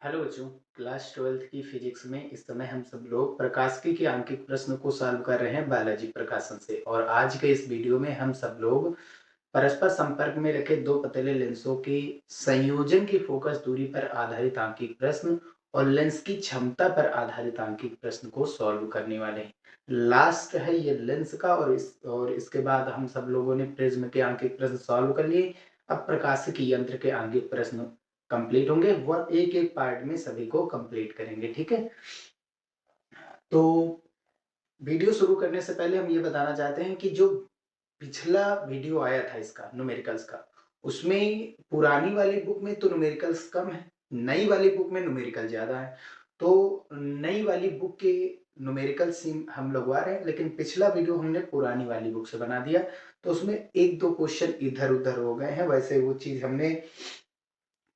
Hello बच्चों। Class 12th की physics में इस समय हम सब लोग प्रकाशिकी के आंकिक प्रश्न को सॉल्व कर रहे हैं बालाजी प्रकाशन से। और आज के इस वीडियो में हम सब लोग परस्पर संपर्क में रखे दो पतले लेंसों के संयोजन की फोकस दूरी पर आधारित आंकिक प्रश्न और लेंस की क्षमता पर आधारित आंकिक प्रश्न को सॉल्व करने वाले हैं। लास्ट है ये लेंस का, और इसके बाद हम सब लोगों ने प्रिज्म के आंकिक प्रश्न सॉल्व कर लिए। अब प्रकाशिकी यंत्र के आंकिक प्रश्न कंप्लीट होंगे। वह एक एक पार्ट में सभी को कंप्लीट करेंगे, ठीक है। तो वीडियो शुरू करने से पहले हम ये बताना चाहते हैं कि जो पिछला वीडियो आया था इसका न्यूमेरिकल्स का, उसमें पुरानी वाली बुक में तो न्यूमेरिकल्स कम है, नई वाली बुक में न्यूमेरिकल ज्यादा है। तो नई वाली बुक के न्यूमेरिकल हम लगवा रहे हैं, लेकिन पिछला वीडियो हमने पुरानी वाली बुक से बना दिया, तो उसमें एक दो क्वेश्चन इधर उधर हो गए हैं। वैसे वो चीज हमने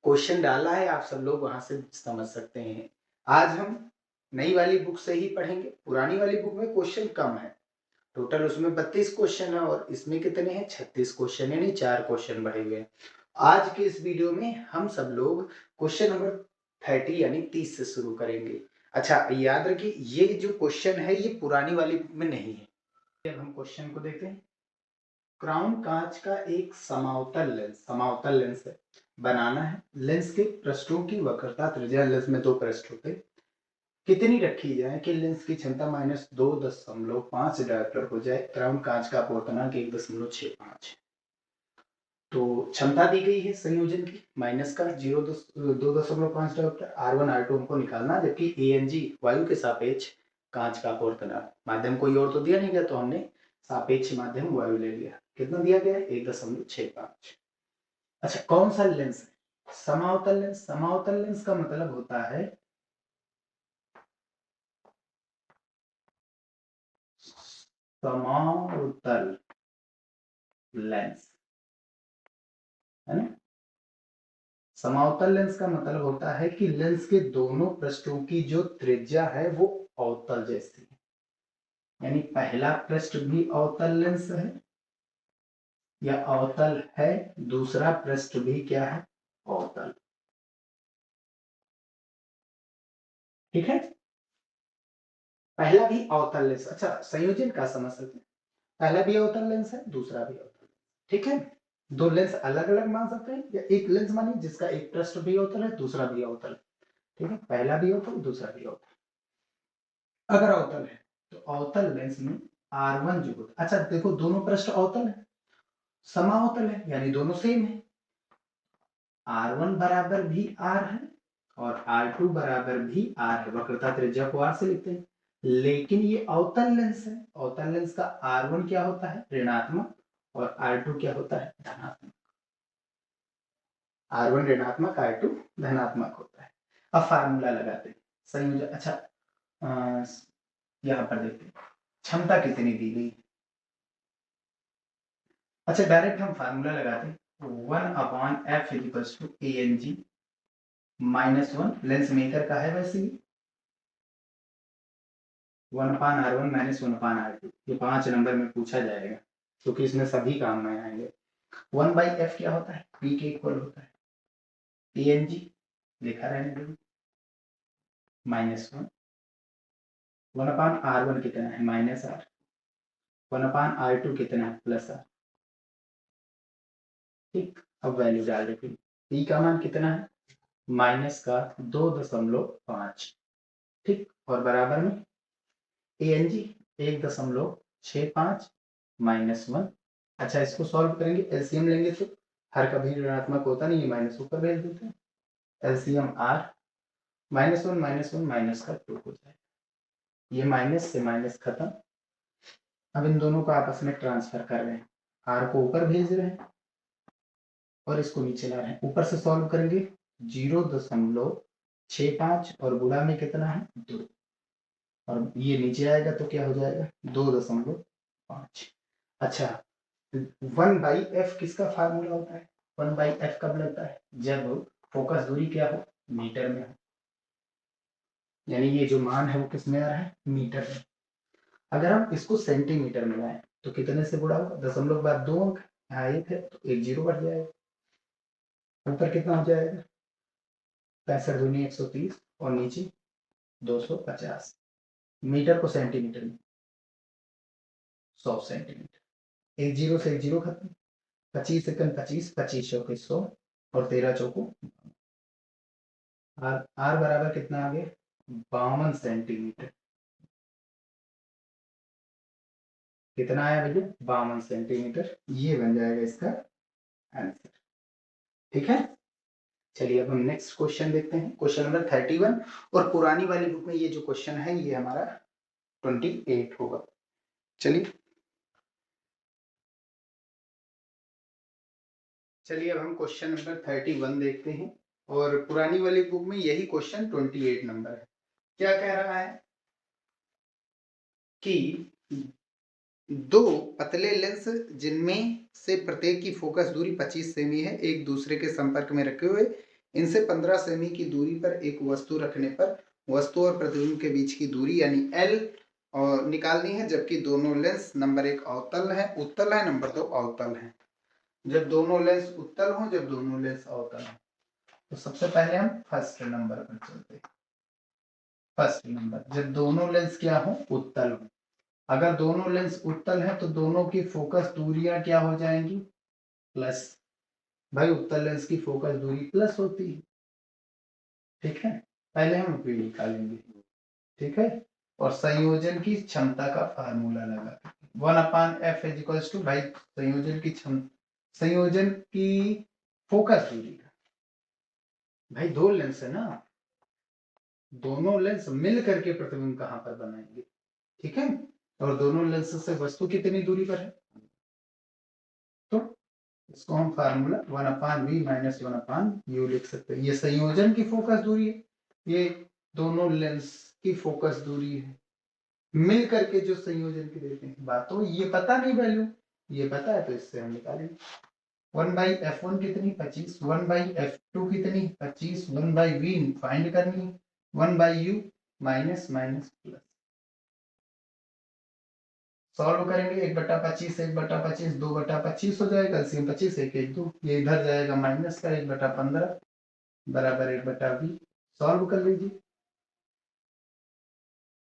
क्वेश्चन डाला है, आप सब लोग वहां से समझ सकते हैं। आज हम नई वाली बुक से ही पढ़ेंगे। पुरानी वाली बुक में क्वेश्चन कम है, टोटल उसमें 32 क्वेश्चन है और इसमें कितने हैं, 36 क्वेश्चन, यानी 4 क्वेश्चन बढ़े हुए हैं। आज के इस वीडियो में हम सब लोग क्वेश्चन नंबर 30 यानी 30 से शुरू करेंगे। अच्छा, याद रखिए ये जो क्वेश्चन है ये पुरानी वाली बुक में नहीं है। अब हम क्वेश्चन को देखते हैं। क्राउन कांच का एक समावतल लेंस है, बनाना है। लेंस के पृष्ठों की वक्रता त्रिज्या, लेंस में दो पृष्ठ होते हैं, कितनी रखी जाए कि लेंस की क्षमता -2.5 डायोप्टर हो जाए। क्राउन कांच का अपवर्तनांक 1.65। तो क्षमता दी गई है संयोजन की माइनस का 2.5 डायोप्टर। R1 R2 हमको निकालना, जबकि ANG वायु के सापेक्ष कांच का अपवर्तनांक, माध्यम कोई और तो दिया नहीं गया, तो हमने सापेक्ष माध्यम वायु ले लिया। कितना दिया गया है, 1.65। अच्छा, कौन सा लेंस है, समावतल लेंस। समावतल लेंस का मतलब होता है समावतल लेंस, है ना। समावतल लेंस का मतलब होता है कि लेंस के दोनों पृष्ठों की जो त्रिज्या है वो अवतल जैसी है, यानी पहला पृष्ठ भी अवतल लेंस है या अवतल है, दूसरा पृष्ठ भी क्या है, अवतल। ठीक है, पहला भी अवतल लेंस। अच्छा, संयोजन का समझ सकते हैं, पहला भी अवतल लेंस है, दूसरा भी अवतल। ठीक है, दो लेंस अलग अलग मान सकते हैं, या एक लेंस मानिए जिसका एक पृष्ठ भी अवतल है, दूसरा भी अवतल है। ठीक है, पहला भी अवतल, दूसरा भी अवतल। अगर अवतल है तो अवतल लेंस में R1 जो होता है, अच्छा देखो दोनों पृष्ठ अवतल है, समावतल है, यानी दोनों सेम है। R1 बराबर भी R है और R2 बराबर भी R है। वक्रता त्रिज्या को R से लिखते हैं, लेकिन ये अवतल लेंस है। अवतल लेंस का R1 क्या होता है, ऋणात्मक, और R2 क्या होता है, धनात्मक। R1 ऋणात्मक, R2 धनात्मक होता है। अब फार्मूला लगाते हैं संयोजन। अच्छा, यहाँ पर देखते हैं क्षमता कितनी दी गई। अच्छा, डायरेक्ट हम फार्मूला लगाते हैं। 1/f equals to ANG -1, lens maker का है वैसे ही, 1/R1 -1/R2। ये 5 नंबर में पूछा जाएगा, क्योंकि इसमें सभी काम में आएंगे। 1/f क्या होता है, P के इक्वल होता है ANG, लिखा रहने दो, -1। 1/R1 कितना है, -R। 1/R2 कितना है, +R। ठीक, अब वैल्यू डाल देते हैं। P का मान कितना है, -2.5। ठीक, और बराबर में ANG 1.65 -1। अच्छा, इसको सॉल्व करेंगे, एलसीएम लेंगे तो हर कभी ऋणात्मक होता नहीं है, माइनस ऊपर भेज देते हैं। एलसीएम R -1 -1 माइनस का 2 हो जाएगा। ये माइनस से माइनस खत्म। अब इन दोनों को आपस में ट्रांसफर कर रहे हैं, R को ऊपर भेज रहे हैं और इसको नीचे ला रहे हैं। ऊपर से सॉल्व करेंगे 0.65 और गुणा में कितना है, 2, और ये नीचे आएगा तो क्या हो जाएगा, 2.5। अच्छा, 1/f किसका फार्मूला होता है, 1/f कब लगता है, जब फोकस दूरी क्या हो, मीटर में हो, यानी ये जो मान है वो किस में आ रहा है, मीटर में। अगर हम इसको सेंटीमीटर में लाएं तो कितने से गुणा होगा, दशमलव के बाद 2 अंक, यहाँ 1 है तो 1 0 बढ़ जाएगा, ऊपर कितना हो जाएगा 65 दूनी 130 और नीचे 250। मीटर को सेंटीमीटर में 100 सेंटीमीटर। एक जीरो से एक जीरो खत्म। 25 सेकंड 25, 25 चौके 100 और 13 चौको आर बराबर कितना आ गया? 52 सेंटीमीटर। कितना आया भैया? 52 सेंटीमीटर। ये बन जाएगा इसका आंसर। ठीक है, चलिए अब हम नेक्स्ट क्वेश्चन देखते हैं। क्वेश्चन नंबर 31 और पुरानी वाली बुक में ये जो क्वेश्चन है ये हमारा 28 होगा। चलिए अब हम क्वेश्चन नंबर 31 देखते हैं और पुरानी वाली बुक में यही क्वेश्चन 28 नंबर है। क्या कह रहा है कि दो पतले लेंस जिनमें से प्रत्येक की फोकस दूरी 25 सेमी है, एक दूसरे के संपर्क में रखे हुए इनसे 15 सेमी की दूरी पर एक वस्तु रखने पर वस्तु और प्रतिबिंब के बीच की दूरी यानी L और निकालनी है, जबकि दोनों लेंस नंबर 1 उत्तल है, नंबर 2 अवतल है। जब दोनों लेंस उत्तल हों, जब दोनों लेंस अवतल हों, तो सबसे पहले हम फर्स्ट नंबर पर चलते हैं। फर्स्ट नंबर, जब दोनों लेंस क्या हो? उत्तल हो। अगर दोनों लेंस उत्तल है तो दोनों की फोकस दूरियां क्या हो जाएंगी? प्लस। भाई उत्तल लेंस की फोकस दूरी प्लस होती है। ठीक है, पहले हम V निकालेंगे। ठीक है, और संयोजन की क्षमता का फार्मूला लगा 1/f इज टू, भाई संयोजन की फोकस दूरी का, भाई दो लेंस है ना, दोनों लेंस मिल करके प्रतिबिंब कहां पर बनाएंगे? ठीक है, और दोनों लेंस से वस्तु कितनी दूरी पर है? तो इसको हम फार्मूला 1/v माइनस 1/u लिख सकते हैं। ये संयोजन की फोकस दूरी है, ये दोनों लेंस की फोकस दूरी है, मिल करके जो संयोजन की देते हैं। बात तो ये पता नहीं वैल्यू, ये पता है तो इससे हम निकालेंगे। 1/f1 कितनी? 25। 1/f2 कितनी? 25। 1/v फाइंड करनी, 1/u minus minus plus. Solve करेंगे 1/25, 1/25, 2/25 हो जाएगा। एलसीएम 25, 1 1 2, ये इधर जाएगा माइनस का 1/15 बराबर 1/v। सॉल्व कर लीजिए।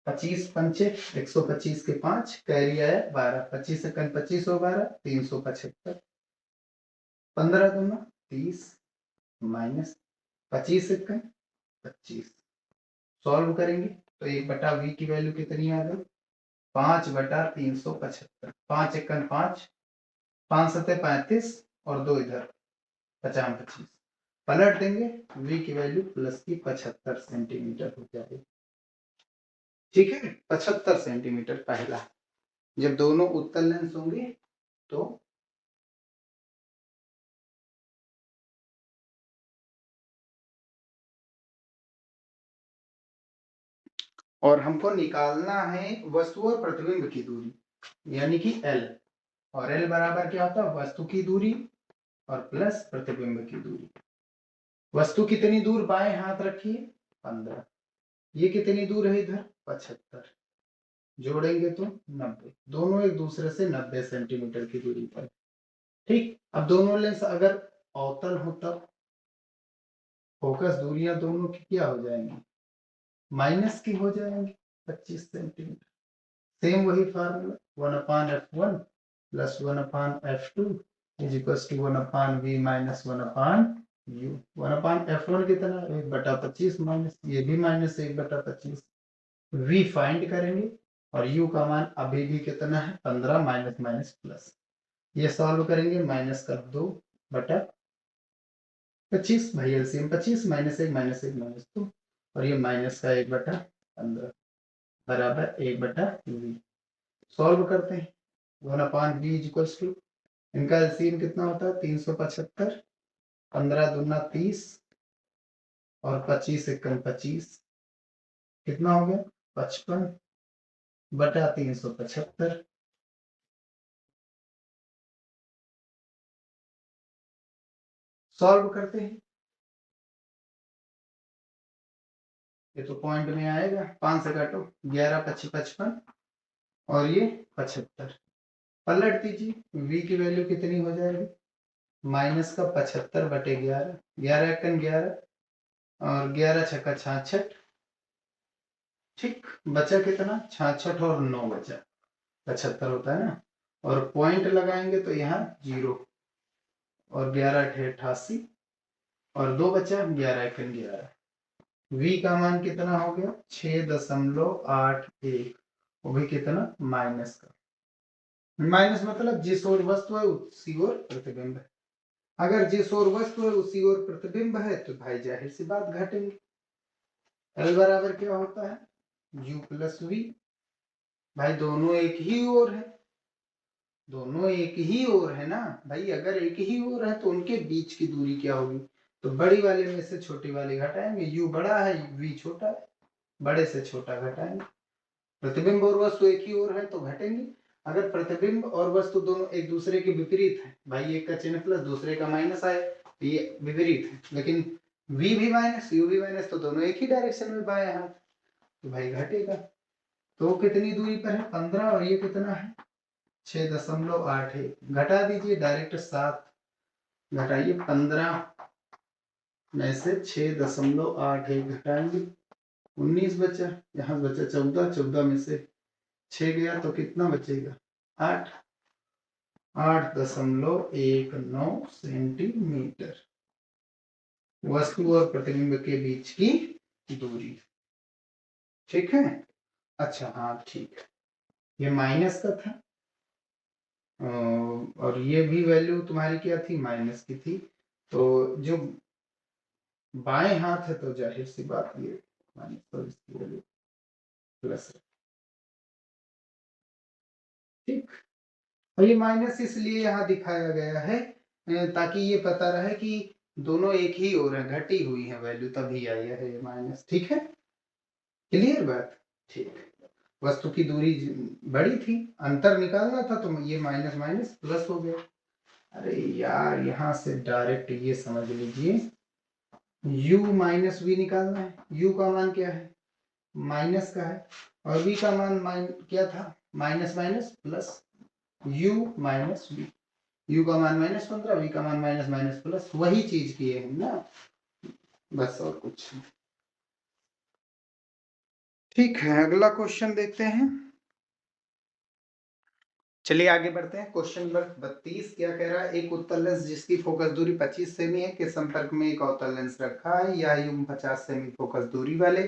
25 पंचे 125 के 5, कैरी आया 12, 25 सेकंड 25 हो 12, 375। 15 दूना 30 माइनस 25 सेकंड 25। सॉल्व करेंगे तो 1/v की वैल्यू कितनी आ गई? 5/375। 5 एकन 5, 5 सत्ते 35 और 2 इधर 50 25। पलट देंगे, v की वैल्यू प्लस की 75 सेंटीमीटर हो जाएगी। ठीक है, 75 सेंटीमीटर पहला। जब दोनों उत्तल लेंस होंगे तो और हमको निकालना है वस्तु और प्रतिबिंब की दूरी यानी कि L, और L बराबर क्या होता है? वस्तु की दूरी और प्लस प्रतिबिंब की दूरी। वस्तु कितनी दूर बाएं हाथ रखिए? 15। ये कितनी दूर है इधर? 75। जोड़ेंगे तो 90। दोनों एक दूसरे से 90 सेंटीमीटर की दूरी पर। ठीक, अब दोनों लेंस अगर अवतल हो तब फोकस दूरियां दोनों की क्या हो जाएंगी? माइनस की हो जाएंगी 25 सेंटीमीटर। सेम वही formula 1/f1 plus 1/f2 is equal to 1/v minus 1/u। 1/f1 कितना? 1/25 माइनस, ये भी माइनस 1/25। v फाइंड करेंगे और u का मान अभी भी कितना है? 15 माइनस माइनस प्लस। ये सॉल्व करेंगे, माइनस का 2/25, भाई एलसीएम 25, -1 -1 -2 और ये माइनस का 1/15 बराबर 1/v। सॉल्व करते हैं 1/v इक्वल्स टू, इनका एलसीएम कितना होता है? 375। 15 दूना 30 और 25 एकम 25, कितना हो गया? 55/375। सॉल्व करते हैं, ये तो पॉइंट में आएगा, 5 से काटो 11 25 55 और ये 75। पलट दीजिए, v की वैल्यू कितनी हो जाएगी? माइनस का 75/11, 11 एकन 11 और 11 छक्का 66। ठीक, बचा कितना? 66 और 9 बचा 75 होता है ना। और पॉइंट लगाएंगे तो यहाँ 0 और 11 अठे 88 और 2 बचा 11 एक 11। v का मान कितना हो गया? 6.81। वो भी कितना? माइनस का। माइनस मतलब जिस ओर वस्तु है उसी ओर प्रतिबिंब है। अगर जिस ओर वस्तु है उसी ओर प्रतिबिंब है तो भाई जाहिर सी बात घटेंगे। L बराबर क्या होता है? u plus v. भाई दोनों एक ही ओर है, दोनों एक ही ओर है ना भाई। अगर एक ही ओर है तो उनके बीच की दूरी क्या होगी? तो बड़ी वाले में से छोटी वाली घटाएंगे। u बड़ा है, v छोटा है, बड़े से छोटा घटाएंगे। प्रतिबिंब और वस्तु एक ही ओर है तो घटेंगे। अगर प्रतिबिंब और वस्तु दोनों एक दूसरे के विपरीत है, भाई एक का चिन्ह प्लस दूसरे का माइनस आए, ये विपरीत है, लेकिन v भी माइनस u भी माइनस, तो दोनों एक ही डायरेक्शन में बाएं हाथ, तो भाई घटेगा। तो कितनी दूरी पर है? 15 और ये कितना है? 6.81। घटा दीजिए डायरेक्ट 7 घटाइए 15 में से 6.81 घटाएंगे 19 बचा। यहाँ बचा 14, 14 में से 6 गया तो कितना बचेगा? 8। 8.19 सेंटीमीटर वस्तु और प्रतिबिंब के बीच की दूरी। ठीक है। अच्छा हाँ ठीक है, ये माइनस का था और ये भी वैल्यू तुम्हारी क्या थी? माइनस की थी। तो जो बाएं हाथ है तो जाहिर सी बात ये माइनस और इसकी वैल्यू प्लस है। ठीक, और ये माइनस इसलिए यहाँ दिखाया गया है ताकि ये पता रहे कि दोनों एक ही ओर है, घटी हुई है वैल्यू, तभी आई है ये माइनस। ठीक है, क्लियर बात? ठीक, वस्तु की दूरी बड़ी थी, अंतर निकालना था तो ये माइनस माइनस प्लस हो गया। अरे यार यहाँ से डायरेक्ट ये समझ लीजिए, u माइनस वी निकालना है। u का मान क्या है? माइनस का है, और v का मान क्या था? Minus minus plus, u minus v। u का मान -15, v का मान माइनस माइनस प्लस, वही चीज किए हैं ना, बस और कुछ। ठीक है, अगला क्वेश्चन देखते हैं। चलिए आगे बढ़ते हैं। क्वेश्चन नंबर 32 क्या कह रहा है? एक उत्तल लेंस जिसकी फोकस दूरी 25 सेमी है के संपर्क में एक अवतल लेंस रखा है। यह युग्म 50 सेमी फोकस दूरी वाले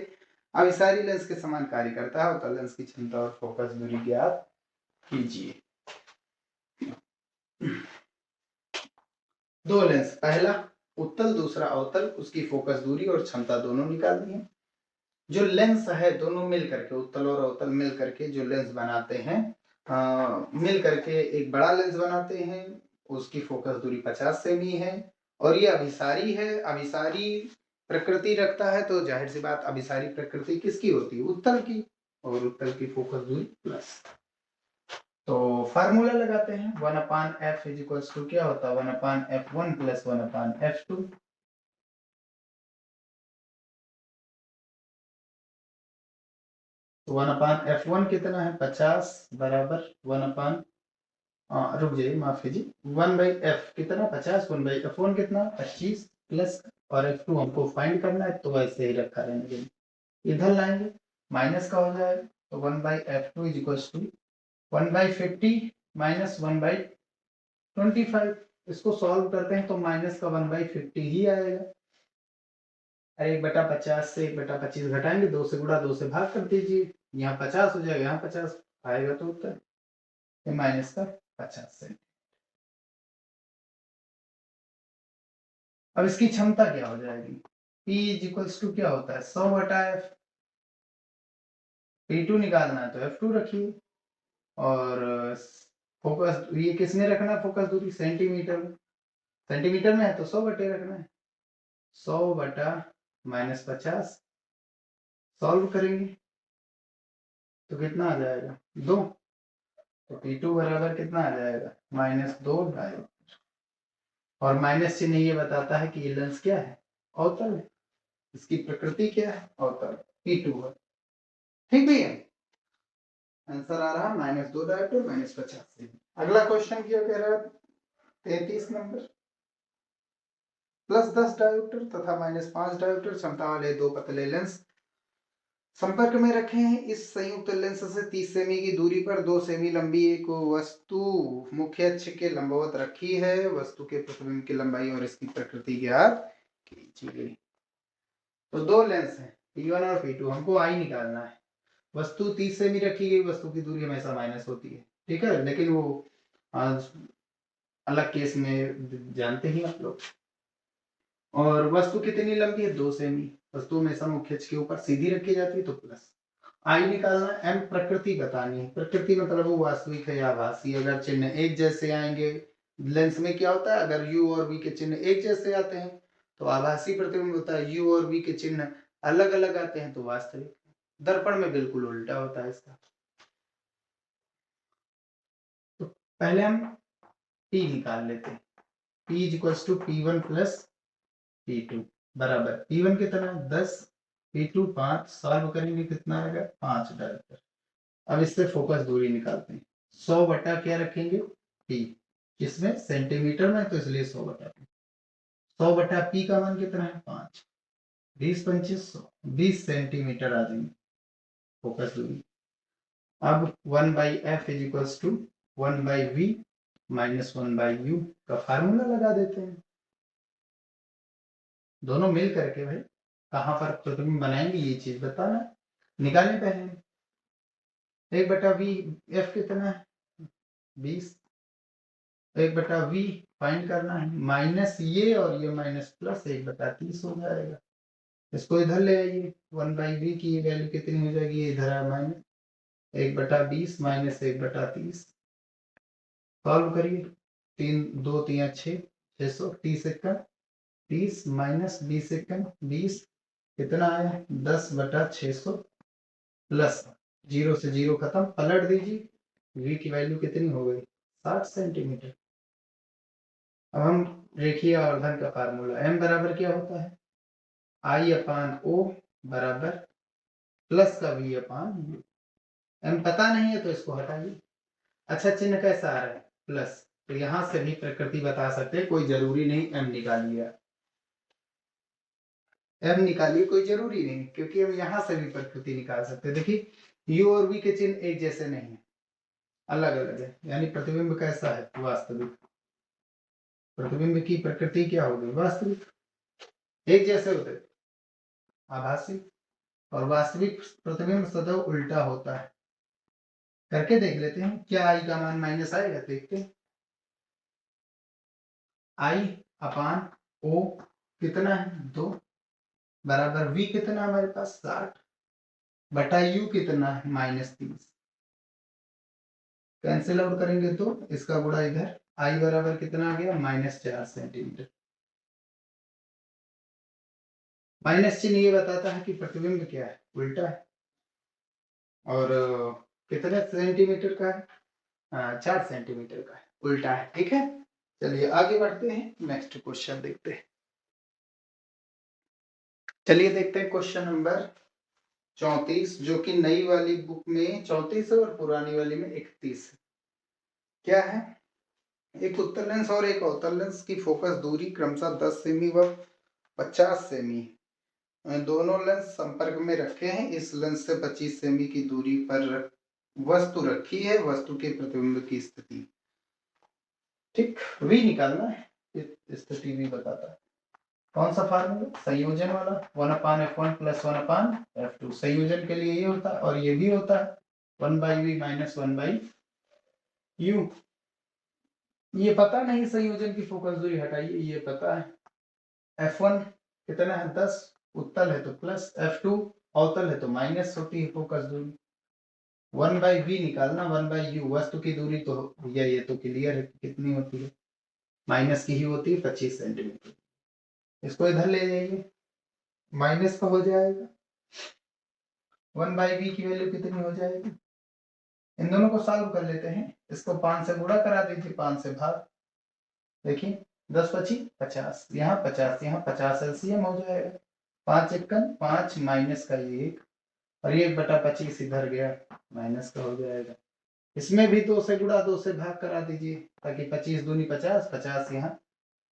अभिसारी लेंस के समान कार्य करता है। अवतल लेंस की क्षमता और फोकस दूरी ज्ञात कीजिए। दो लेंस, पहला उत्तल दूसरा अवतल, उसकी फोकस दूरी और क्षमता दोनों निकालनी है। जो लेंस है दोनों मिल करके, उत्तल और अवतल मिल करके जो लेंस बनाते हैं, मिल करके एक बड़ा लेंस बनाते हैं। उसकी फोकस दूरी 50 सेमी है और ये अभिसारी है। अभिसारी प्रकृति रखता है तो जाहिर सी बात अभिसारी प्रकृति किसकी होती है? उत्तल की, और उत्तल की फोकस दूरी प्लस। तो फार्मूला लगाते हैं। 1/f इज क्या होता है? 1/f1 plus 1/f2। तो 1/f1 कितना है? 50 बराबर 1 रुक जाइए, माफ कीजिए, 1/f कितना? 50। 1/f1 कितना? 25 प्लस, और f2 हमको फाइंड करना है तो वैसे ही रखा रहने देंगे। इधर लाएंगे माइनस का हो जाएगा, तो 1/f2 is equal to 1/50 minus 1/25। इसको सॉल्व करते हैं तो माइनस का 1/50 ही आएगा। 1/50 से 1/25 घटाएंगे, 2 से गुणा 2 से भाग कर दीजिए, यहाँ 50 हो जाएगा, यहाँ 50 आएगा तो उत्तर माइनस का 50 से। अब इसकी क्षमता क्या हो जाएगी? P इज इक्वल्स टू क्या होता है? 100/f। P2 निकालना है तो F2 रखिए, और फोकस ये किस में रखना है? फोकस दूरी सेंटीमीटर में, सेंटीमीटर में है तो 100 बटे रखना है। 100 बटा -50 सॉल्व करेंगे तो कितना आ जाएगा? 2। तो P2 बराबर कितना आ जाएगा? -2 डायोड। और माइनस चिन्ह ये बताता है कि ये लेंस क्या है? अवतल है। इसकी प्रकृति क्या है? अवतल। P2 है। ठीक भैया, आंसर आ रहा -2 डायोड -50 से। अगला क्वेश्चन क्या कह रहा है? 33 नंबर। +10 डायोप्टर तथा -5 डायोप्टर क्षमता वाले दो पतले लेंस संपर्क में रखे हैं। इस संयुक्त लेंस से 30 सेमी की दूरी पर 2 सेमी लंबी एक वस्तु मुख्य अक्ष के लंबवत रखी है। वस्तु के प्रतिबिंब की लंबाई और इसकी प्रकृति ज्ञात कीजिए। तो दो लेंस हैं P1 और P2, हमको I निकालना है। वस्तु 30 सेमी रखी गई, वस्तु की दूरी हमेशा माइनस होती है, ठीक है, लेकिन वो आज अलग केस में जानते ही आप लोग। और वस्तु कितनी लंबी है? 2 सेमी। वस्तु हमेशा मुख्य अक्ष के ऊपर सीधी रखी जाती है, तो प्लस। आई निकालना, एम प्रकृति बतानी है। प्रकृति मतलब वो वास्तविक है या आभासी। अगर चिन्ह एक जैसे आएंगे, लेंस में क्या होता है, अगर U और V के चिन्ह एक जैसे आते हैं तो आभासी प्रतिबिंब होता है। U और V के चिन्ह अलग अलग आते हैं तो वास्तविक। दर्पण में बिल्कुल उल्टा होता है इसका। तो पहले हम P निकाल लेते हैं। P = P1 + P2 बराबर P1 कितना 10, P2 5। सॉल्व करेंगे कितना आएगा? 5 डायोप्टर। अब इससे फोकस दूरी निकालते हैं। 100 बटा क्या रखेंगे? P। इसमें सेंटीमीटर में, तो इसलिए 100 बटा P। 100 बटा P का मान कितना है? 5। 20 25 100, 20 सेंटीमीटर आ जाएंगे फोकस दूरी। अब 1/f = 1/v - 1/u का फार्मूला लगा देते हैं। दोनों मिल करके भाई कहाँ पर प्रतिबिंब बनाएंगे ये चीज बताना। निकालें पहले। 1/v f कितना है? 20। 1/v फाइंड करना है, माइनस ये और ये माइनस प्लस 1/30 हो जाएगा। इसको इधर ले आइए। 1/v की ये वैल्यू कितनी हो जाएगी? ये इधर है माइनस 1/20 - 1/30। सॉल्व करिए। 3 2 3 6 600। 30 एकड़ 30 - 20 एकड़ 20 कितना आया? 10/600 प्लस 0 से 0 खत्म, पलट दीजिए। v की वैल्यू कितनी हो गई? 60 सेंटीमीटर। अब हम रेखीय आवर्धन का फार्मूला, m बराबर क्या होता है? I/O बराबर प्लस का V/U। m पता नहीं है तो इसको हटाइए। अच्छा, चिन्ह कैसा आ रहा है? प्लस, तो यहां से भी प्रकृति बता सकते हैं, कोई जरूरी नहीं m निकालिए। m निकालिए, कोई जरूरी नहीं, क्योंकि हम यहां से भी प्रकृति निकाल सकते हैं। देखिए u और v के चिन्ह एक जैसे नहीं है, अलग अलग है, यानी प्रतिबिंब कैसा है? वास्तविक। प्रतिबिंब की प्रकृति क्या होगी? वास्तविक। एक जैसे होते आभासी, और वास्तविक प्रतिबिंब सदैव उल्टा होता है। करके देख लेते हैं, क्या आई का मान माइनस आएगा? देखते हैं। I/O कितना है? 2 बराबर V कितना हमारे पास? 60 बटा U कितना है? -30। कैंसिल आउट करेंगे तो इसका गुणा इधर। I बराबर कितना आ गया? -4 सेंटीमीटर। माइनस चिन्ह ये बताता है कि प्रतिबिंब क्या है? उल्टा है। और कितने सेंटीमीटर का है? 4 सेंटीमीटर का है, उल्टा है। ठीक है, चलिए आगे बढ़ते हैं, नेक्स्ट क्वेश्चन देखते हैं। चलिए देखते हैं क्वेश्चन नंबर 34, जो कि नई वाली बुक में 34 है और पुरानी वाली में 31 है। क्या है? एक उत्तल लेंस और एक अवतल लेंस की फोकस दूरी क्रमशः 10 सेमी व 50 सेमी दोनों लेंस संपर्क में रखे हैं। इस लेंस से 25 सेमी की दूरी पर वस्तु रखी है। वस्तु के प्रतिबिंब की स्थिति, ठीक, v निकालना है। स्थिति भी बताता है। कौन सा फार्मूला? संयोजन वाला, 1/f1 + 1/f2। संयोजन के लिए ये होता है और ये भी होता है 1/v - 1/u। ये पता नहीं संयोजन की फोकस दूरी, हटाइए, ये पता है। f1 कितना है? 10, उत्तल है तो प्लस, f2 अवतल है तो माइनस होती है फोकस दूरी। 1/v निकालना, 1/u वस्तु की दूरी तो भैया ये तो क्लियर है कितनी होती है, माइनस की ही होती है, 25 सेंटीमीटर। इसको इधर ले जाइए, माइनस का हो जाएगा। 1/v की वैल्यू कितनी हो जाएगी? इन दोनों को सॉल्व कर लेते हैं। इसको 5 से गुणा करा दीजिए, 5 से भाग। देखिए 10 25 50, यहाँ 50 यहाँ 50 एलसीएम हो जाएगा। 5 एकम 5 माइनस का 1 और 1/25 इधर गया, माइनस का हो जाएगा। इसमें भी 2 से गुणा 2 से भाग करा दीजिए, ताकि 25 दूनी 50, 50 यहाँ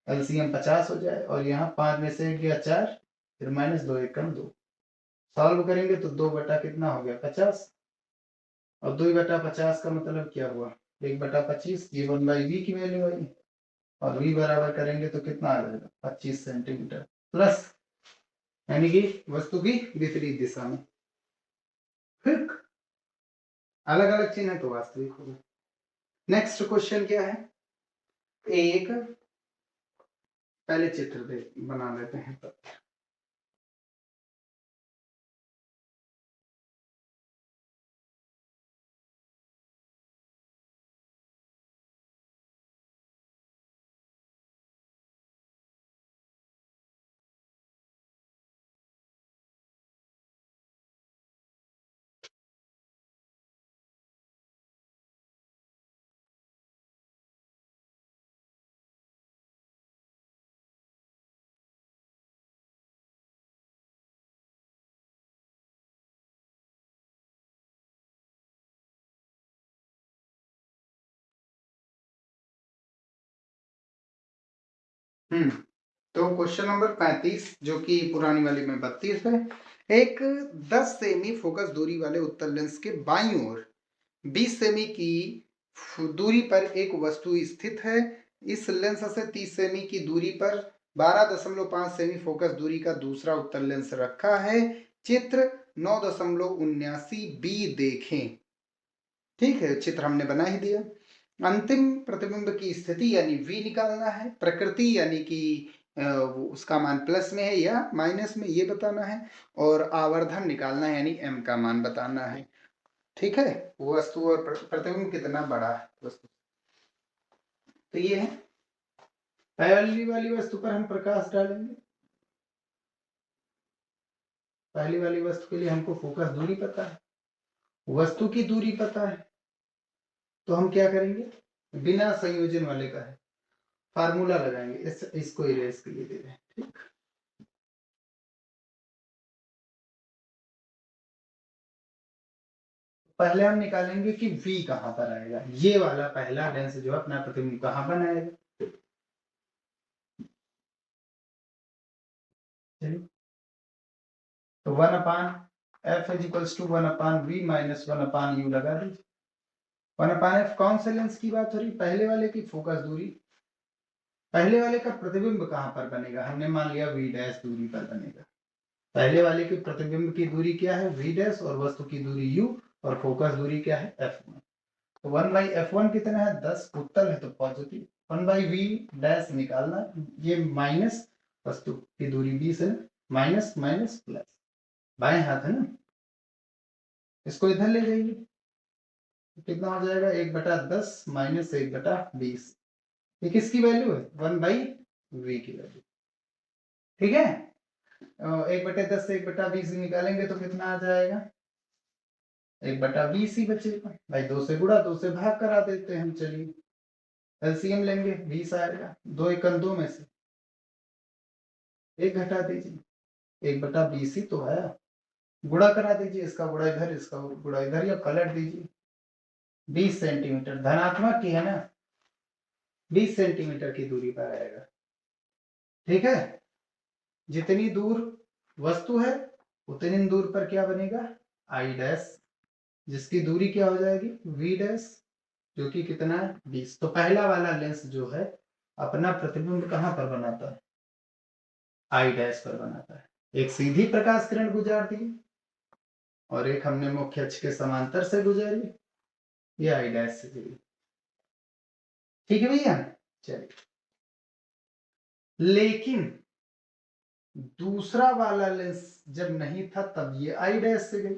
एलसीएम 50 हो जाए और यहाँ 5 में से 1 गया 4, फिर -2 1 कम 2। सॉल्व करेंगे तो 2 बटा कितना हो गया 50, और 2 बटा 50 का मतलब क्या हुआ 1 बटा 25, ये 1/v की वैल्यू आई, और v बराबर करेंगे तो कितना आ जाएगा 25 सेंटीमीटर प्लस, यानी कि वस्तु की विपरीत दिशा में। ठीक, अलग अलग चिन्ह तो वास्तविक होगा। नेक्स्ट क्वेश्चन क्या है, एक पहले चित्र बना लेते हैं तब। तो क्वेश्चन नंबर 35 जो कि पुरानी वाली में 32 है, एक 10 सेमी फोकस दूरी वाले उत्तल लेंस के बाईं ओर 20 सेमी की दूरी पर एक वस्तु स्थित है। इस लेंस से 30 सेमी की दूरी पर 12.5 सेमी फोकस दूरी का दूसरा उत्तल लेंस रखा है। चित्र 9.79 बी देखें। ठीक है, चित्र हमने बना ही दिया। अंतिम प्रतिबिंब की स्थिति यानी v निकालना है, प्रकृति यानी कि उसका मान प्लस में है या माइनस में ये बताना है, और आवर्धन निकालना है यानी m का मान बताना है। ठीक है, वस्तु और प्रतिबिंब कितना बड़ा है वस्तु। तो ये है, पहली वाली वस्तु पर हम प्रकाश डालेंगे। पहली वाली वस्तु के लिए हमको फोकस दूरी पता है, वस्तु की दूरी पता है, तो हम क्या करेंगे बिना संयोजन वाले का है फार्मूला लगाएंगे, इसको इरेज के लिए दे दें। ठीक, पहले हम निकालेंगे कि v कहां पर आएगा। ये वाला पहला लेंस जो अपना प्रतिबिंब कहां बनाएगा, तो 1/f is 1/v minus 1/u लगा दीजिए। 1/f कौन से लेंस की बात हो रही, पहले वाले की फोकस दूरी। पहले वाले का प्रतिबिंब कहां पर बनेगा, हमने मान लिया v डैश दूरी पर बनेगा। पहले वाले की प्रतिबिंब की दूरी क्या है v डैश, और वस्तु की दूरी u, और फोकस दूरी क्या है f1। तो 1/f1 कितना है 10, उत्तल है तो पॉजिटिव। 1/v डैश निकालना, ये माइनस वस्तु की दूरी 20 है, माइनस माइनस प्लस, बाएं हाथ है ना, इसको इधर ले जाइए तो कितना हो जाएगा 1/10 माइनस 1/20। ये किसकी वैल्यू है 1/v की वैल्यू। ठीक है, 1/10 से 1/20 निकालेंगे तो कितना आ जाएगा 1/20 ही बचेगा भाई, 2 से गुणा 2 से भाग करा देते हैं हम। चलिए एलसीएम लेंगे, 20 आएगा, 2 एकम 2 में से 1 घटा दीजिए, 1/20 ही तो है, गुणा करा दीजिए, इसका गुणा इधर इसका गुणा इधर, या पलट दीजिए। 20 सेंटीमीटर धनात्मक की है ना, 20 सेंटीमीटर की दूरी पर आएगा। ठीक है, जितनी दूर वस्तु है उतनी दूर पर क्या बनेगा आई डैश, जिसकी दूरी क्या हो जाएगी v डैश, जो कि कितना है 20। तो पहला वाला लेंस जो है अपना प्रतिबिंब कहां पर बनाता है आई डैश पर बनाता है। एक सीधी प्रकाश किरण गुजार दी और एक हमने मुख्य अक्ष के समांतर से गुजारी, ये आई डैश से जुड़ी। ठीक है भैया, चलिए। लेकिन दूसरा वाला लेंस जब नहीं था तब ये आई डैश से गई,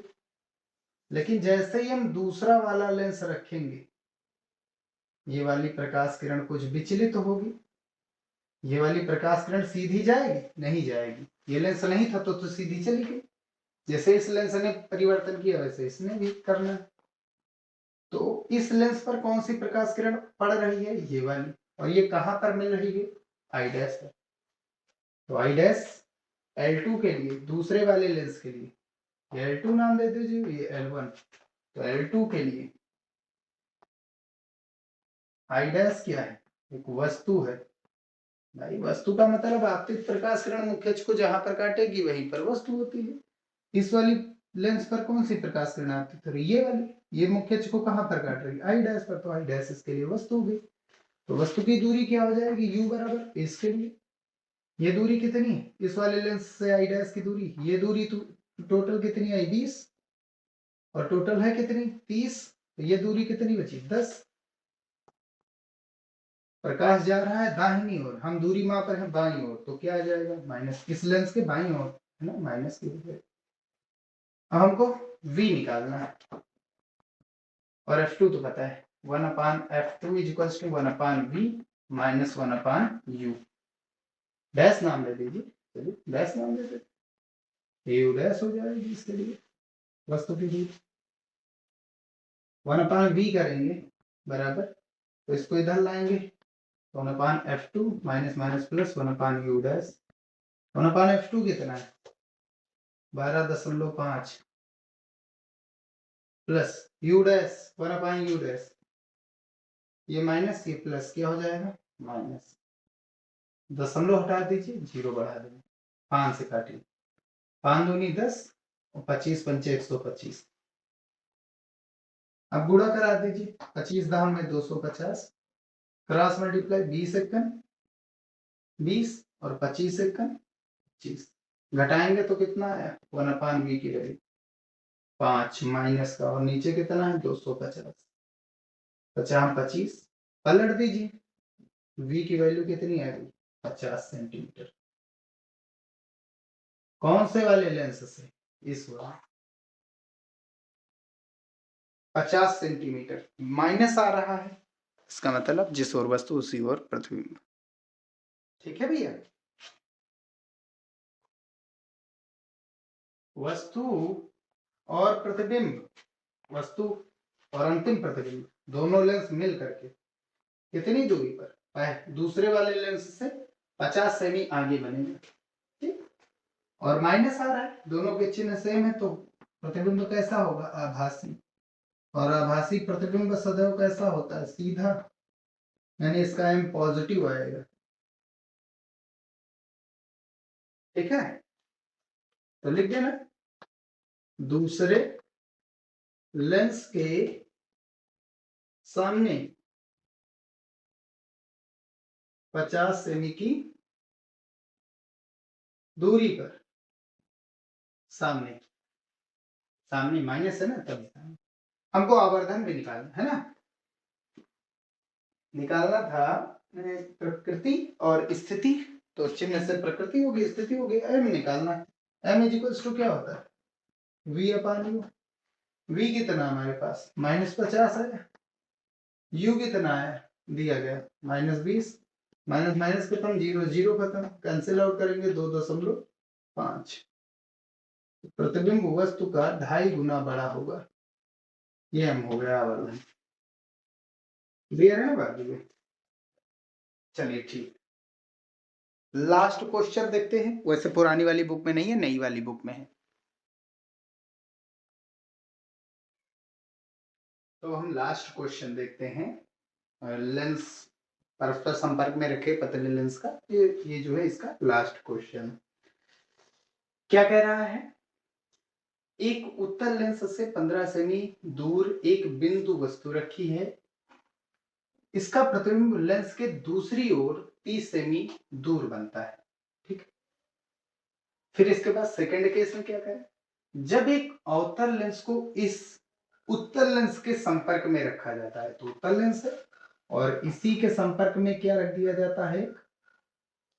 लेकिन जैसे ही हम दूसरा वाला लेंस रखेंगे ये वाली प्रकाश किरण कुछ विचलित होगी, ये वाली प्रकाश किरण सीधी जाएगी नहीं जाएगी, ये लेंस नहीं था तो सीधी चली गई। जैसे इस लेंस ने परिवर्तन किया वैसे इसने भी करना है। तो इस लेंस पर कौन सी प्रकाश किरण पड़ रही है ये वाली, और ये कहां पर मिल रही है आई डैश पर। तो आई डैश L2 के लिए, दूसरे वाले लेंस के लिए L2 नाम दे दीजिए, ये L1। तो L2 के लिए आई डैश क्या है, एक वस्तु है भाई वस्तु का मतलब आपतित प्रकाश किरण मुख्य अक्ष को जहां पर काटेगी वहीं पर वस्तु होती है। इस वाली लेंस पर कौन सी प्रकाश किरण आपतित हो रही है? ये वाली। ये मुख्य अक्ष को कहां पर काट रही है? आई डैश पर, तो आई डैश इसके लिए वस्तु हो गई। तो वस्तु की दूरी क्या हो जाएगी? u बराबर इसके लिए। ये दूरी कितनी है? इस वाले लेंस से आई डैश की दूरी, ये दूरी तो टोटल कितनी आई? 20, और टोटल है कितनी? 30। तो ये दूरी कितनी बची? 10। प्रकाश जा रहा है दाहिनी ओर, हम दूरी माप रहे हैं बाईं ओर, तो क्या आ जाएगा? माइनस। इस लेंस के बाईं ओर है ना, माइनस की वजह। अब हमको v निकालना है, और f2 तो पता है, 1/f2 is equals to 1/v minus 1/u। Dash नाम दे दीजिए, चलिए डैश नाम दे देते, u डैश हो जाएगी इसके लिए वस्तु की दूरी। 1/v करेंगे बराबर, तो इसको इधर लाएंगे, तो 1/f2 minus minus plus 1/u dash. 1/f2 कितना है? 12.5 plus u dash 1/u dash, ये माइनस ये प्लस, क्या हो जाएगा? माइनस। दशमलव हटा दीजिए, जीरो बढ़ा देंगे, 5 से काटिए, 5 दूनी 10 और 25 पंचे 125। अब गुणा करा दीजिए, 25 दाम में 250, क्रॉस मल्टीप्लाई 20 एकन 20 और 25 एकन 25, घटाएंगे तो कितना है? 1/v की वैल्यू 5 माइनस का, और नीचे कितना है? 250, 50 25 पलट दीजिए, v की वैल्यू कितनी आ गई? 50 सेंटीमीटर। कौन से वाले लेंस से? इस वाले। 50 सेंटीमीटर माइनस आ रहा है, इसका मतलब जिस ओर वस्तु उसी ओर प्रतिबिंब। ठीक है भैया। वस्तु और प्रतिबिंब, वस्तु और अंतिम प्रतिबिंब दोनों लेंस मिल करके कितनी दूरी पर? दूसरे वाले लेंस से 50 सेमी आगे बनेंगे, ठीक। और माइनस आ रहा है, दोनों के चिन्ह सेम है, तो प्रतिबिंब कैसा होगा? आभासी। और आभासी प्रतिबिंब सदैव कैसा होता है? सीधा, यानी इसका एम पॉजिटिव आएगा। ठीक है, तो लिख देना, दूसरे लेंस के सामने 50 सेमी की दूरी पर, सामने, सामने माइनस है ना, तभी हमको आवर्धन भी निकालना है ना, निकालना था प्रकृति और स्थिति, तो चिन्ह से प्रकृति होगी, स्थिति होगी, एम निकालना है। एम इज इक्वल्स टू क्या होता है? v upon you. v कितना हमारे पास? -50 है। u कितना है दिया गया? -20, माइनस माइनस खत्म, जीरो जीरो खत्म, कैंसिल आउट करेंगे 2.5। प्रतिबिंब वस्तु का 2.5 गुना बड़ा होगा, ये हम हो गया आवर्धन। क्लियर है ना बात? चलिए ठीक, लास्ट क्वेश्चन देखते हैं, वैसे पुरानी वाली बुक में नहीं है, नई वाली बुक में है। तो हम लास्ट क्वेश्चन देखते हैं, लेंस परस्पर संपर्क में रखे पतले लेंस का, ये जो है इसका लास्ट क्वेश्चन। क्या कह रहा है? एक उत्तल लेंस से 15 सेमी दूर एक बिंदु वस्तु रखी है, इसका प्रतिबिंब लेंस के दूसरी ओर 30 सेमी दूर बनता है, ठीक। फिर इसके बाद सेकंड केस में क्या करें? जब एक अवतल लेंस को इस उत्तल लेंस के संपर्क में रखा जाता है, तो उत्तल लेंस है, और इसी के संपर्क में क्या रख दिया जाता है?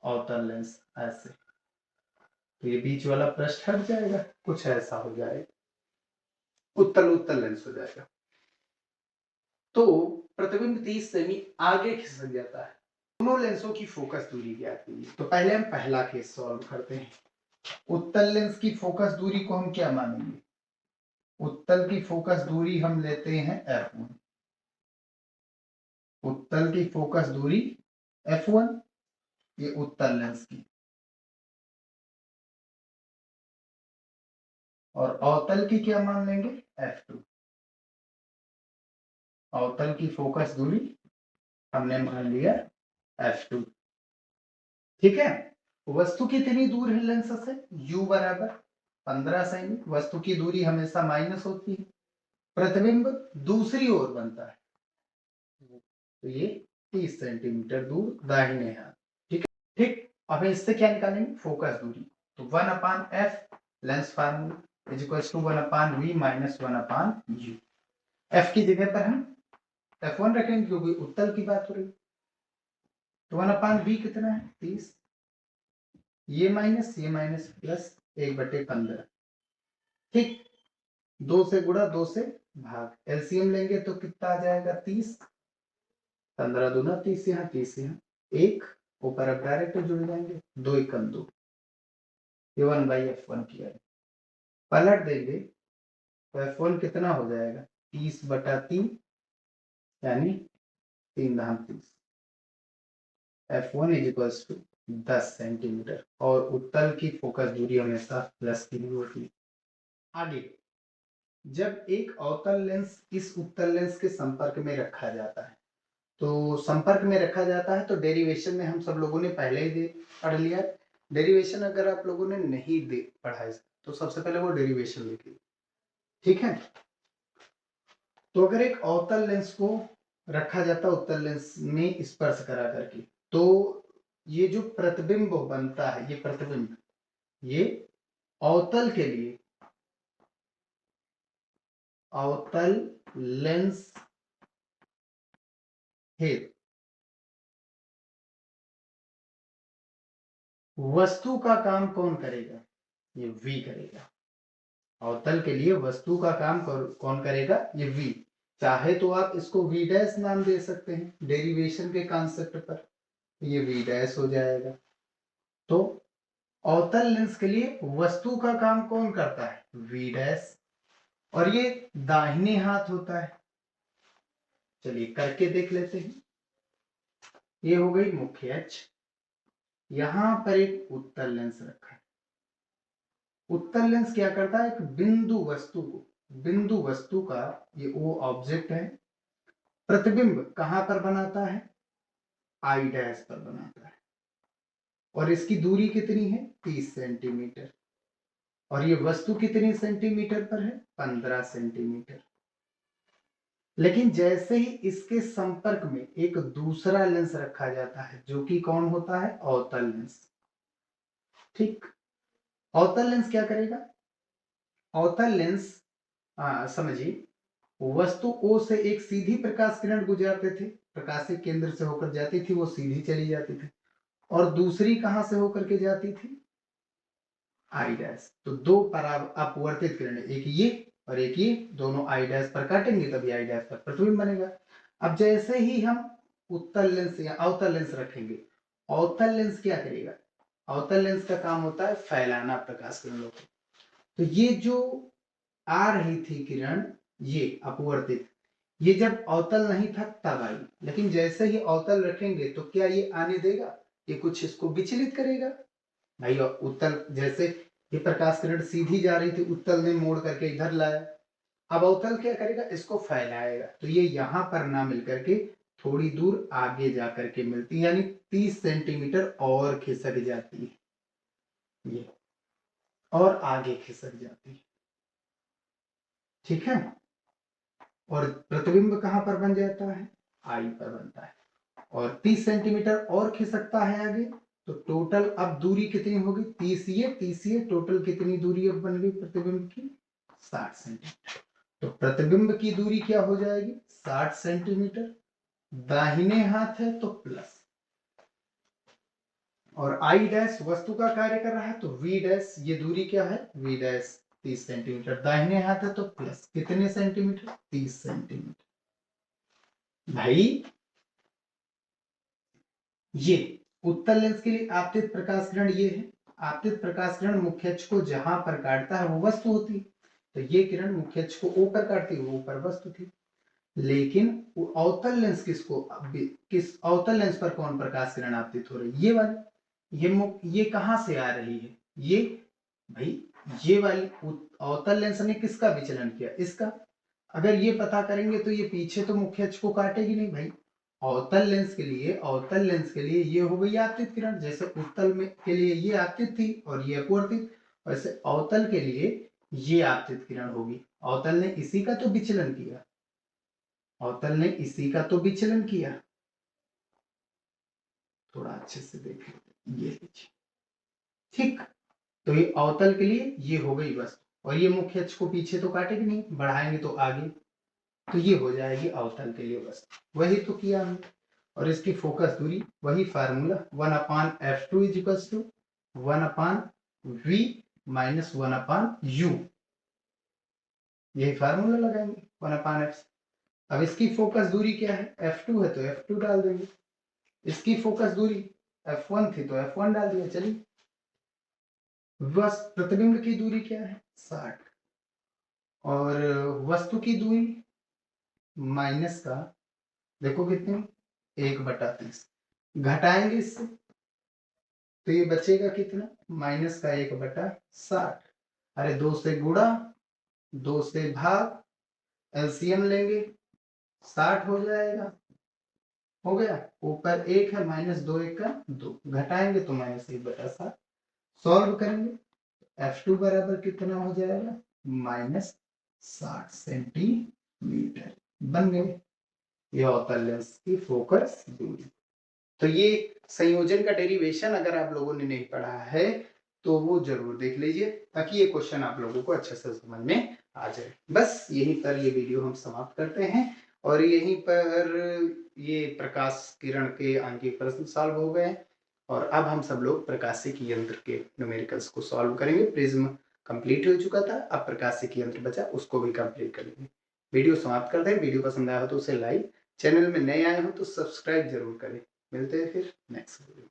अवतल लेंस, ऐसे। तो ये बीच वाला पृष्ठ हट जाएगा, कुछ ऐसा हो जाएगा, उत्तल उत्तल लेंस हो जाएगा। तो प्रतिबिंब 30 सेमी आगे खिसक जाता है। दोनों लेंसों की फोकस दूरी ज्ञात कीजिए। तो पहले हम पहला केस सॉल्व करते हैं। उत्तल लेंस की फोकस दूरी को हम क्या मानेंगे? उत्तल की फोकस दूरी हम लेते हैं f1। उत्तल की फोकस दूरी f1, ये उत्तल लेंस की, और अवतल की क्या मान लेंगे? f2। अवतल की फोकस दूरी हमने मान लिया f2। ठीक है। वस्तु कितनी दूर है लेंस से? u बराबर 15 सेमी। वस्तु की दूरी हमेशा माइनस होती है। प्रतिबिंब दूसरी ओर बनता है, तो ये 30 सेंटीमीटर दूर दाहिने हाथ। ठीक है। ठीक, अब इससे क्या निकालेंगे? फोकस दूरी। तो 1/f lens formula is equal to 1/v minus 1/u। f की जगह पर हम f1 रखेंगे क्योंकि उत्तल की बात हो रही। तो 1/v कितना है? 30। ये माइनस प्लस 1/15। ठीक, 2 से गुणा 2 से भाग। एलसीएम लेंगे तो कितना आ जाएगा? 30। 15 दूना 30, यहाँ 30, यहाँ 1 ऊपर अब डायरेक्ट जुड़ जाएंगे। 2 एकम 2, ये 1/f1 किया है। पलट देंगे तो f1 कितना हो जाएगा? 30/3 यानी 3×30। f1 is equals to 10 centimetre. और उत्तल की फोकस दूरी हमेशा प्लस की ही होती है। आगे, जब एक अवतल लेंस इस उत्तल लेंस के संपर्क में रखा जाता है, तो संपर्क में रखा जाता है तो डेरिवेशन में हम सब लोगों ने पहले ही पढ़ लिया। डेरिवेशन अगर आप लोगों ने नहीं पढ़ा है तो सबसे पहले वो डेरिवेशन लिखिए। ठीक है। तो अगर एक अवतल लेंस को रखा जाता है उत्तल लेंस में स्पर्श करा करके, तो ये जो प्रतिबिंब बनता है, ये प्रतिबिंब, ये अवतल के लिए, अवतल लेंस हेतु वस्तु का काम कौन करेगा? ये v करेगा। अवतल के लिए वस्तु का काम कौन करेगा? ये v। चाहे तो आप इसको v डैश नाम दे सकते हैं डेरिवेशन के कॉन्सेप्ट पर, ये v डैश हो जाएगा। तो अवतल लेंस के लिए वस्तु का काम कौन करता है? v dash. और ये दाहिने हाथ होता है। चलिए करके देख लेते हैं। ये हो गई मुख्य अक्ष। यहां पर एक उत्तल लेंस रखा है। उत्तल लेंस क्या करता है? एक बिंदु वस्तु को, बिंदु वस्तु का ये वो ऑब्जेक्ट है, प्रतिबिंब कहां पर बनाता है? आई डैश पर बनाता है। और इसकी दूरी कितनी है? 30 सेंटीमीटर। और ये वस्तु कितनी सेंटीमीटर पर है? 15 सेंटीमीटर। लेकिन जैसे ही इसके संपर्क में एक दूसरा लेंस रखा जाता है, जो कि कौन होता है? अवतल लेंस। ठीक, अवतल लेंस क्या करेगा? अवतल लेंस समझिए, वस्तु O से एक सीधी प्रकाश किरण गुजरते थे, प्रकाशीय केंद्र से होकर जाती थी, वो सीधी चली जाती थी। और दूसरी कहां से होकर के जाती थी? I dash. तो दो अपवर्तित किरणें, एक ये और एक ये, दोनों आई डैश पर काटेंगे तभी आई डैश पर प्रतिबिंब बनेगा। अब जैसे ही हम उत्तल लेंस या अवतल लेंस रखेंगे, अवतल लेंस क्या करेगा? अवतल लेंस का काम होता है फैलाना प्रकाश किरणों को। तो ये जो आ रही थी किरण, ये अपवर्तित, ये जब अवतल नहीं था तब आई। लेकिन जैसे ही अवतल रखेंगे तो क्या ये आने देगा? ये कुछ इसको विचलित करेगा भाई। उत्तल, जैसे ये प्रकाश किरण सीधी जा रही थी, उत्तल ने मोड़ करके इधर लाया। अब अवतल क्या करेगा? इसको फैलाएगा। तो ये यहां पर ना मिलकर के थोड़ी दूर आगे जा करके मिलती है, यानी 30 सेंटीमीटर और खिसक जाती है, ये और आगे खिसक जाती है। ठीक है। और प्रतिबिंब कहां पर बन जाता है? आई पर बनता है। और 30 सेंटीमीटर और खिसकता है आगे, तो टोटल अब दूरी कितनी होगी? 30 ये टोटल कितनी दूरी अब बन गई प्रतिबिंब की? 60 सेंटीमीटर। तो प्रतिबिंब की दूरी क्या हो जाएगी? 60 सेंटीमीटर। दाहिने हाथ है तो प्लस, और आई डैश वस्तु का कार्य कर रहा है तो v डैश, ये दूरी क्या है? v dash 30 centimetre. दाहिने हाथ है तो प्लस कितने सेंटीमीटर? 30 सेंटीमीटर। भाई ये उत्तल लेंस के लिए आपतित प्रकाश किरण ये है। आपतित प्रकाश किरण मुख्य अक्ष को जहां पर काटता है वो वस्तु होती है। तो ये किरण मुख्य अक्ष को ऊपर काटती है, वो ऊपर वस्तु थी। लेकिन अवतल लेंस किस अवतल लेंस पर कौन प्रकाश किरण आपतित हो रही? ये वाली। ये कहां से आ रही है? ये भाई, ये वाली अवतल लेंस ने किसका विचलन किया? इसका। अगर ये पता करेंगे तो ये पीछे तो मुख्य अक्ष को काटेगी नहीं भाई, अवतल लेंस के लिए ये हो गई आपतित किरण, जैसे उत्तल में के लिए ये आपतित थी और ये अपवर्तित, वैसे अवतल के लिए ये आपतित किरण होगी। अवतल ने इसी का तो विचलन किया, अवतल ने इसी का तो विचलन किया। थोड़ा अच्छे से देख लेते, ये लीजिए, ठीक। तो ये अवतल के लिए ये हो गई बस, और ये मुख्य अक्ष को पीछे तो काटेगी नहीं, बढ़ाएंगे तो आगे, तो ये हो जाएगी अवतल के लिए बस। वही तो किया हमने। और इसकी फोकस दूरी वही formula 1/f2 is to 1/v minus 1/u, यही फार्मूला लगाएंगे 1/f। अब इसकी फोकस दूरी क्या है, f2 है तो f2 डाल देंगे, इसकी फोकस दूरी f1 थी तो f1 डाल दिया। चलिए, बस प्रतिबिंब की दूरी क्या है 60, और वस्तु की दूरी माइनस का देखो कितनी 1/30, घटाएंगे इससे तो ये बचेगा कितना, माइनस का 1/60। अरे 2 से गुणा 2 से भाग, एलसीएम लेंगे 60 हो जाएगा, हो गया। ऊपर 1 है, -2 1 का 2, घटाएंगे तो -1/60। सॉल्व करेंगे f2 बराबर कितना हो जाएगा, -60 सेंटीमीटर। बन गए ये अवतल लेंस की फोकस दूरी। तो ये संयोजन का डेरिवेशन अगर आप लोगों ने नहीं पढ़ा है तो वो जरूर देख लीजिए, ताकि ये क्वेश्चन आप लोगों को अच्छे से समझ में आ जाए। बस यहीं पर ये वीडियो हम समाप्त करते हैं, और यहीं पर ये प्रकाश किरण के आंकिक प्रश्न सॉल्व हो गए, और अब हम सब लोग प्रकाशिकी यंत्र के न्यूमेरिकल्स को सॉल्व करेंगे। प्रिज्म कंप्लीट हो चुका था, अब प्रकाशिकी यंत्र बचा, उसको भी कंप्लीट करेंगे। वीडियो समाप्त करते हैं। वीडियो पसंद आया हो तो उसे लाइक, चैनल में नए आए हो तो सब्सक्राइब जरूर करें। मिलते हैं फिर नेक्स्ट वीडियो।